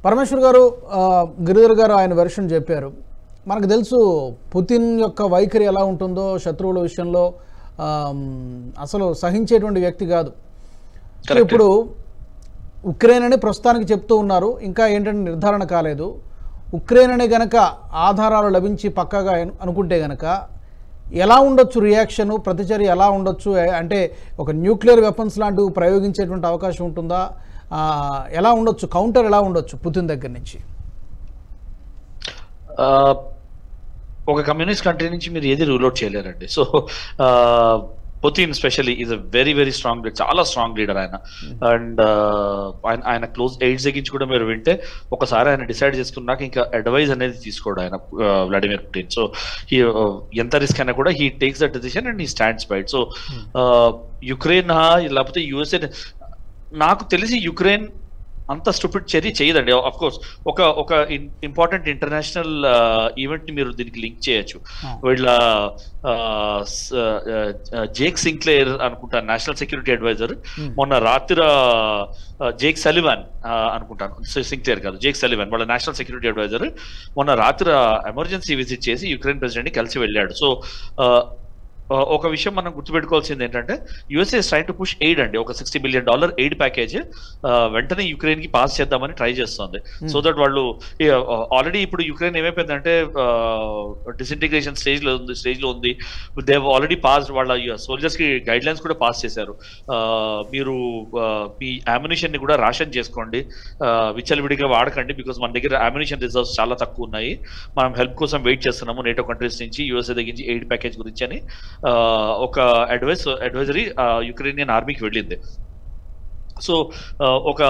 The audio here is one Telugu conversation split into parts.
పరమేశ్వర్ గారు, గిరిధర్ గారు ఆయన వెర్షన్ చెప్పారు. మనకు తెలుసు పుతిన్ యొక్క వైఖరి ఎలా ఉంటుందో, శత్రువుల విషయంలో అసలు సహించేటువంటి వ్యక్తి కాదు. ఇప్పుడు ఉక్రెయిన్ అని ప్రస్తుతానికి చెప్తూ ఉన్నారు, ఇంకా ఏంటంటే నిర్ధారణ కాలేదు. ఉక్రెయిన్ అనే గనక ఆధారాలు లభించి పక్కాగా అనుకుంటే గనక ఎలా ఉండొచ్చు రియాక్షను, ప్రతిచర్య ఎలా ఉండొచ్చు? అంటే ఒక న్యూక్లియర్ వెపన్స్ లాంటివి ప్రయోగించేటువంటి అవకాశం ఉంటుందా? ఎలా ఉండొచ్చు, కౌంటర్ ఎలా ఉండొచ్చు పుతిన్ దగ్గర నుంచి? ఒక కమ్యూనిస్ట్ కంట్రీ నుంచి మీరు ఏది రూల్ అవుట్ చేయలేరండి. So Putin specially is a very very strong leader, చాలా స్ట్రాంగ్ లీడర్ ఆయన. అండ్ ఆయన క్లోజ్ ఎయిడ్స్ దగ్గరించి కూడా మీరు వింటే ఒకసారి ఆయన డిసైడ్ చేసుకున్నాక ఇంకా అడ్వైజ్ అనేది తీసుకోడు ఆయన, వ్లాడిమిర్ పుటిన్. సో ఎంత రిస్క్ అయినా కూడా he takes the decision and he stands by it. So Ukraine లేకపోతే యుఎస్ఏ, నాకు తెలిసి యుక్రెయిన్ అంత స్టూపిడ్ చర్య చేయదండి. ఆఫ్ కోర్స్ ఒక ఇంపార్టెంట్ ఇంటర్నేషనల్ ఈవెంట్ ని మీరు దీనికి లింక్ చేయొచ్చు. వీళ్ళ జేక్ సింక్లేర్ అనుకుంటాను, నేషనల్ సెక్యూరిటీ అడ్వైజర్, మొన్న రాత్రి జేక్ సలివాన్ అనుకుంటాను, సింక్లేర్ కాదు, జేక్ సలివాన్ వాళ్ళ నేషనల్ సెక్యూరిటీ అడ్వైజర్ మొన్న రాత్రి ఎమర్జెన్సీ విజిట్ చేసి యుక్రెయిన్ ప్రెసిడెంట్ ని కలిసి వెళ్ళాడు. సో ఒక విషయం మనం గుర్తుపెట్టుకోవాల్సింది ఏంటంటే USA is trying to push aid అండి, ఒక $60 బిలియన్ ఎయిడ్ ప్యాకేజ్ వెంటనే యుక్రెయిన్ కి పాస్ చేద్దామని ట్రై చేస్తుంది. సో దట్ వాళ్ళు ఆల్రెడీ ఇప్పుడు యుక్రెయిన్ ఏమైపోయిందంటే డిసింటిగ్రేషన్ స్టేజ్ లో ఉంది. దే ఆల్రెడీ పాస్, వాళ్ళ సోల్జర్స్ కి గైడ్ లైన్స్ కూడా పాస్ చేశారు. మీరు మీ అమ్యునిషన్ ని కూడా రాషన్ చేసుకోండి, విచ్చలవిడిగా వాడకండి, బికాస్ మన దగ్గర అమ్యునిషన్ రిజర్వ్స్ చాలా తక్కువ ఉన్నాయి, మనం హెల్ప్ కోసం వెయిట్ చేస్తున్నాము నేటో కంట్రీస్ నుంచి, యుఎస్ఏ దగ్గర నుంచి ఎయిడ్ ప్యాకేజ్ గురించి అని ఒక అడ్వైజరీ యుక్రెయినియన్ ఆర్మీకి వెళ్ళింది. సో ఒక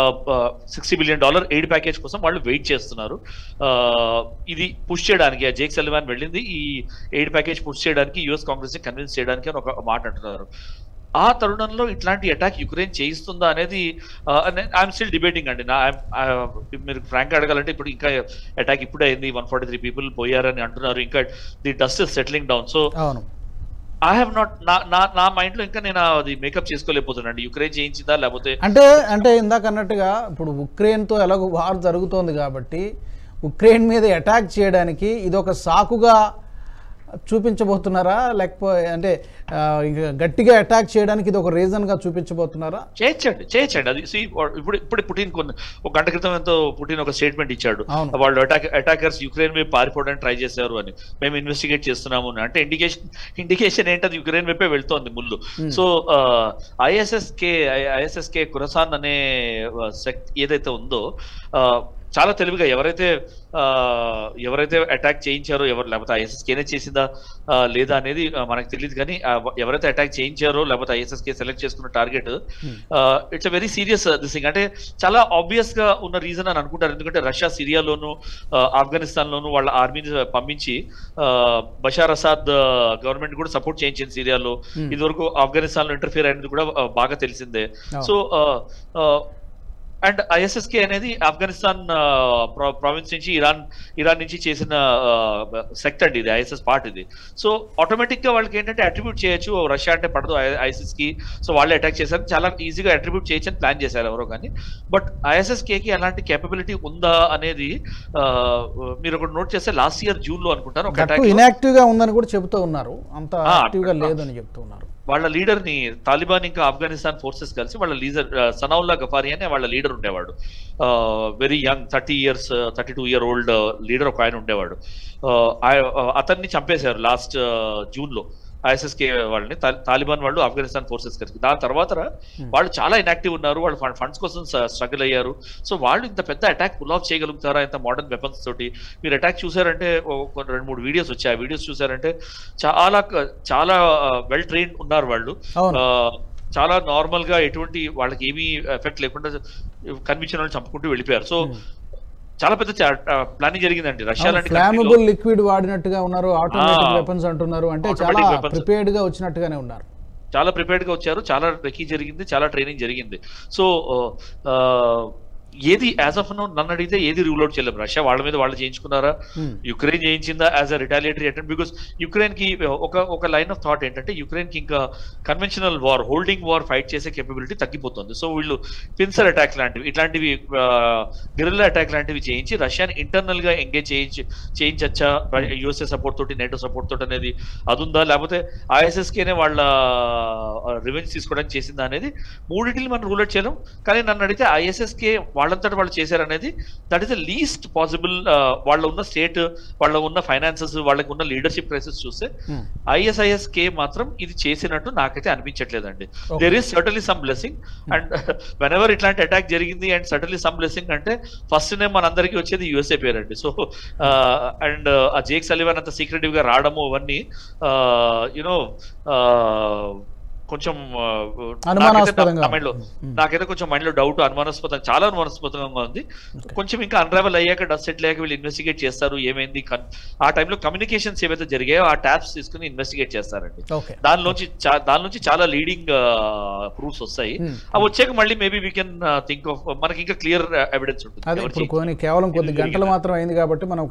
$60 బిలియన్ ఎయిడ్ ప్యాకేజ్ కోసం వాళ్ళు వెయిట్ చేస్తున్నారు. ఇది పుష్ చేయడానికి జేక్ సలివాన్ వెళ్ళింది ఈ ఎయిడ్ ప్యాకేజ్ పుష్ చేయడానికి, యుఎస్ కాంగ్రెస్ ని కన్విన్స్ చేయడానికి అని ఒక మాట అంటున్నారు. ఆ తరుణంలో ఇట్లాంటి అటాక్ యుక్రెయిన్ చేయిస్తుందా అనేది ఐఎమ్ స్టిల్ డిబేటింగ్ అండి. మీరు ఫ్రాంక్ అడగాలంటే ఇప్పుడు ఇంకా అటాక్ ఇప్పుడే అయింది, 143 పీపుల్ పోయారని అంటున్నారు, ఇంకా the dust is settling down. So I have not, నా మైండ్ లో ఇంకా నేను అది మేకప్ చేసుకోలేకపోతున్నాను యుక్రెయిన్ చేయించిందా లేకపోతే. అంటే ఇందాక అన్నట్టుగా ఇప్పుడు ఉక్రెయిన్తో ఎలాగో వార్ జరుగుతోంది కాబట్టి ఉక్రెయిన్ మీద అటాక్ చేయడానికి ఇది ఒక సాకుగా చూపించబోతున్నారా, లేకపోతే అంటే గట్టిగా అటాక్ చేయడానికి ఇది ఒక రీజన్ గా చూపించబోతున్నారా? చేయొచ్చండి అది. ఇప్పుడు పుటిన్ ఒక గంట క్రితం ఎంతో పుటిన్ ఒక స్టేట్మెంట్ ఇచ్చాడు, వాళ్ళు అటాకర్స్ యుక్రెయిన్ వైపు పారిపోవడానికి ట్రై చేశారు అని, మేము ఇన్వెస్టిగేట్ చేస్తున్నాము అంటే ఇండికేషన్ ఏంటది యుక్రెయిన్ వైపే వెళ్తోంది ముళ్ళు. సో ఐఎస్ఎస్కే ఖురసాన్ అనే శక్తి ఏదైతే ఉందో చాలా తెలివిగా ఎవరైతే అటాక్ చేయించారో, లేకపోతే ఐఎస్ఎస్కేనే చేసిందా లేదా అనేది మనకు తెలియదు, కానీ ఎవరైతే అటాక్ చేయించారో లేకపోతే ఐఎస్ఎస్కే సెలెక్ట్ చేసుకున్న target it's a very serious this thing. అంటే చాలా ఆబ్వియస్ గా ఉన్న రీజన్ అని అనుకుంటారు, ఎందుకంటే రష్యా సిరియాలోను ఆఫ్ఘనిస్తాన్ లోను వాళ్ళ ఆర్మీని పంపించి బషార్ అసాద్ గవర్నమెంట్ కూడా సపోర్ట్ చేయించింది సిరియాలో. ఇదివరకు ఆఫ్ఘనిస్తాన్ లో ఇంటర్ఫియర్ అయినది కూడా బాగా తెలిసిందే. సో అండ్ ఐఎస్ఎస్కే అనేది ఆఫ్ఘనిస్తాన్ ప్రావిన్స్ నుంచి ఇరాన్ నుంచి చేసిన సెక్ట్ అండి ఇది, ఐఎస్ఎస్ పార్ట్ ఇది. సో ఆటోమేటిక్ గా వాళ్ళకి ఏంటంటే అట్రిబ్యూట్ చేయొచ్చు, రష్యా అంటే పడదు ఐఎస్ఎస్ కి, సో వాళ్ళే అటాక్ చేశారు, చాలా ఈజీగా అట్రిబ్యూట్ చేయొచ్చు అని ప్లాన్ చేశారు ఎవరో. కానీ బట్ ఐఎస్ఎస్కేకి అలాంటి కేపబిలిటీ ఉందా అనేది మీరు ఒకటి నోట్ చేస్తే లాస్ట్ ఇయర్ జూన్ లో అనుకుంటాను ఒక అటాక్ ఇన్యాక్టివ్ గా ఉందని కూడా చెప్తూ ఉన్నారు, అంత యాక్టివ్ గా లేదని చెప్తూ ఉన్నారు. వాళ్ళ లీడర్ ని తాలిబాన్ ఇంకా ఆఫ్ఘనిస్తాన్ ఫోర్సెస్ కలిసి వాళ్ళ లీడర్ సనావుల్లా గఫారీ అనే వాళ్ళ లీడర్ ఉండేవాడు, very young 32 year old leader ఒక ఆయన ఉండేవాడు. అతన్ని చంపేశారు లాస్ట్ జూన్ లో ఐఎస్ఎస్కే వాళ్ళని, తాలిబాన్ వాళ్ళు ఆఫ్ఘనిస్తాన్ ఫోర్సెస్ కలిసి. దాని తర్వాత వాళ్ళు చాలా ఇన్యాక్టివ్ ఉన్నారు, వాళ్ళు ఫండ్స్ కోసం స్ట్రగుల్ అయ్యారు. సో వాళ్ళు ఇంత పెద్ద అటాక్ పుల్ ఆఫ్ చేయగలుగుతారా ఇంత మోడర్న్ వెపన్స్ తోటి? మీరు అటాక్ చూసారంటే 2-3 వీడియోస్ వచ్చాయి, ఆ వీడియోస్ చూసారంటే చాలా వెల్ ట్రైన్డ్ ఉన్నారు వాళ్ళు, చాలా నార్మల్ గా ఎటువంటి వాళ్ళకి ఏమీ ఎఫెక్ట్ లేకుండా కనిపించిన వాళ్ళు చంపుకుంటూ వెళ్ళిపోయారు. సో చాలా పెద్ద ప్లానింగ్ జరిగిందండి. రష్యా లాంటి ఫ్లామబుల్ లిక్విడ్ వాడినట్టుగా ఉన్నారు, ఆటోమేటిక్ వెపన్స్ అంటున్నారు, అంటే చాలా ప్రిపేర్డ్ గా వచ్చినట్టుగానే ఉన్నారు, చాలా ప్రిపేర్డ్ గా వచ్చారు, చాలా రెకీ జరిగింది, చాలా ట్రైనింగ్ జరిగింది. సో ఏది యాజ్ ఆఫ్ నో నన్ను అడిగితే ఏది రూల్ అవుట్ చేయలేము. రష్యా వాళ్ళ మీద వాళ్ళు చేయించుకున్నారా, యుక్రెయిన్ చేయించిందా as a retaliatory attempt? Because Ukraine కి ఒక లైన్ ఆఫ్ థాట్ ఏంటంటే యుక్రెయిన్ కి ఇంకా conventional war, holding war fight చేసే కేపబిలిటీ తగ్గిపోతుంది. సో వీళ్ళు పిన్సర్ అటాక్ లాంటివి, ఇట్లాంటివి గెరిల్లా అటాక్ లాంటివి చేయించి రష్యాని ఇంటర్నల్ గా ఎంగేజ్ చేయించచ్చా యుఎస్ఏ సపోర్ట్ తోటి, నేటో సపోర్ట్ తోటి అనేది అది ఉందా, లేకపోతే ఐఎస్ఎస్కేనే వాళ్ళ రివెంజ్ తీసుకోవడానికి చేసిందా అనేది మూడింటిని మనం రూల్ అవుట్ చేయలేం. కానీ నన్ను అడిగితే ఐఎస్ఎస్కే వాళ్ళంతటి వాళ్ళు చేశారనేది that is the least possible. వాళ్ళ ఉన్న స్టేట్, వాళ్ళ ఉన్న ఫైనాన్సెస్, వాళ్ళకి ఉన్న లీడర్షిప్ క్రైసిస్ చూస్తే ఐఎస్ఐఎస్కే మాత్రం ఇది చేసినట్టు నాకైతే అనిపించట్లేదండి. There is certainly some blessing and whenever ఇట్లాంటి అటాక్ జరిగింది అండ్ సర్టన్లీ సమ్ బ్లెస్సింగ్ అంటే ఫస్ట్ నేమ్ మనందరికీ వచ్చేది యుఎస్ఏ పేరండి. సో అండ్ ఆ జేక్ సలివన్ అంత సీక్రెటివ్ గా రావడము అవన్నీ యునో కొంచెం నాకైతే కొంచెం మైండ్ లో డౌట్, అనుమానాస్పదం, చాలా అనుమానాస్పదంగా ఉంది. కొంచెం ఇంకా అన్రావెల్ అయ్యాక, డస్ట్ సెటిల్ అయ్యాక వీళ్ళు ఇన్వెస్టిగేట్ చేస్తారు ఏమైంది, ఆ టైంలో కమ్యూనికేషన్స్ ఏవైతే జరిగాయో ఆ ట్యాప్స్ తీసుకుని ఇన్వెస్టిగేట్ చేస్తారండి. దానిలోంచి చాలా లీడింగ్ ప్రూఫ్స్ వస్తాయి. అవి వచ్చాక మళ్ళీ maybe we can think of, మనకి ఇంకా క్లియర్ ఎవిడెన్స్ ఉంటుంది. కేవలం కొద్ది గంటలు మాత్రం అయింది కాబట్టి మనం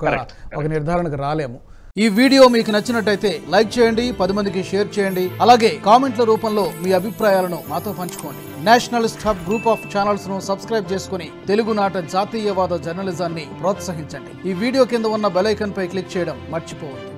ఒక నిర్ధారణకు రాలేము. ఈ వీడియో మీకు నచ్చినట్టయితే లైక్ చేయండి, 10 మందికి షేర్ చేయండి. అలాగే కామెంట్ల రూపంలో మీ అభిప్రాయాలను మాతో పంచుకోండి. Nationalist hub group of channels ను సబ్స్క్రైబ్ చేసుకుని తెలుగునాట జాతీయవాద జర్నలిజాన్ని ప్రోత్సహించండి. ఈ వీడియో కింద ఉన్న బెల్ ఐకాన్ పై క్లిక్ చేయడం మర్చిపోవద్దు.